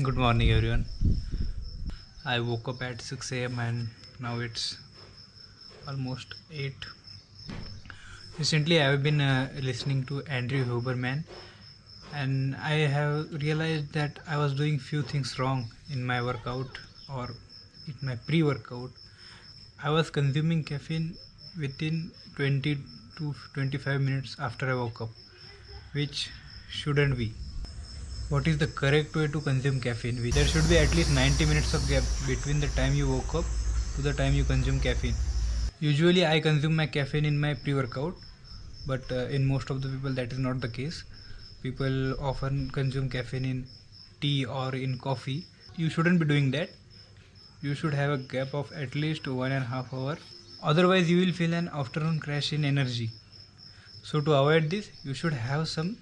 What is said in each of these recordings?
Good morning, everyone. I woke up at 6 a.m. and now it's almost 8. Recently, I've been listening to Andrew Huberman, and I have realized that I was doing few things wrong in my workout or in my pre-workout. I was consuming caffeine within 20 to 25 minutes after I woke up, which shouldn't be. What is the correct way to consume caffeine? There should be at least 90 minutes of gap between the time you woke up to the time you consume caffeine. Usually, I consume my caffeine in my pre workout, but in most of the people, that is not the case. People often consume caffeine in tea or in coffee. You shouldn't be doing that. You should have a gap of at least 1.5 hours. Otherwise, you will feel an afternoon crash in energy. So, to avoid this, you should have some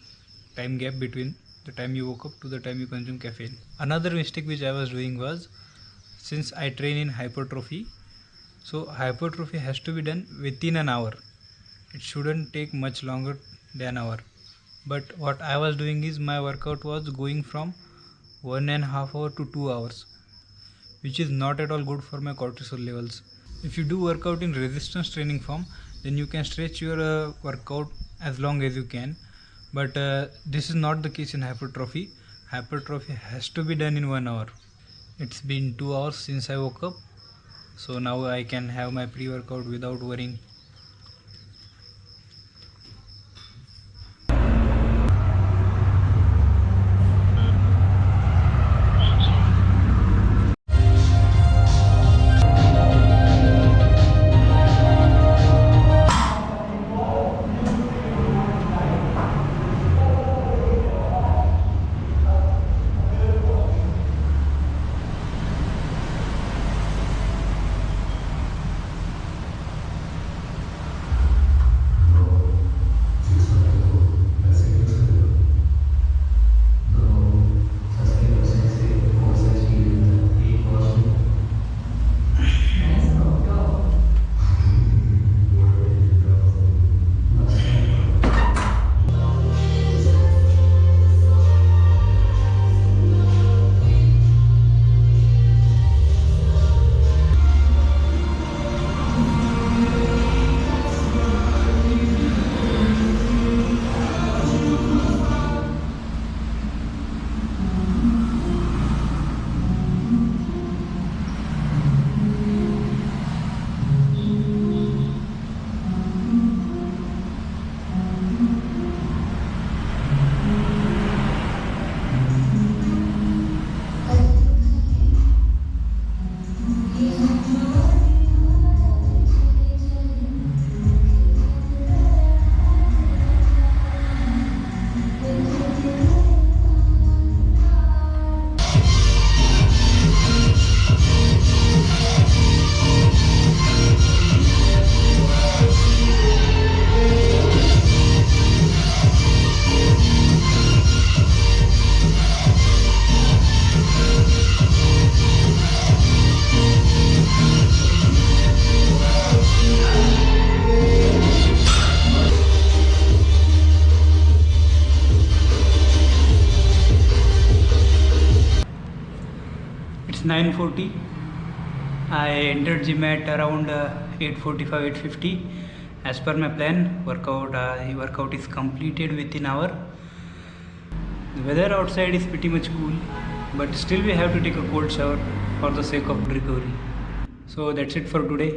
time gap between the time you woke up to the time you consume caffeine. Another mistake which I was doing was, since I train in hypertrophy, so hypertrophy has to be done within an hour. It shouldn't take much longer than an hour. But what I was doing is my workout was going from 1.5 hour to 2 hours, which is not at all good for my cortisol levels. If you do workout in resistance training form, then you can stretch your workout as long as you can. But this is not the case in hypertrophy. Hypertrophy has to be done in 1 hour. It's been 2 hours since I woke up, so now I can have my pre-workout without worrying. It's 9:40. I entered gym at around 8:45, 8:50. As per my plan, workout is completed within an hour. The weather outside is pretty much cool, but still we have to take a cold shower for the sake of recovery. So that's it for today,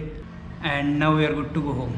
and now we are good to go home.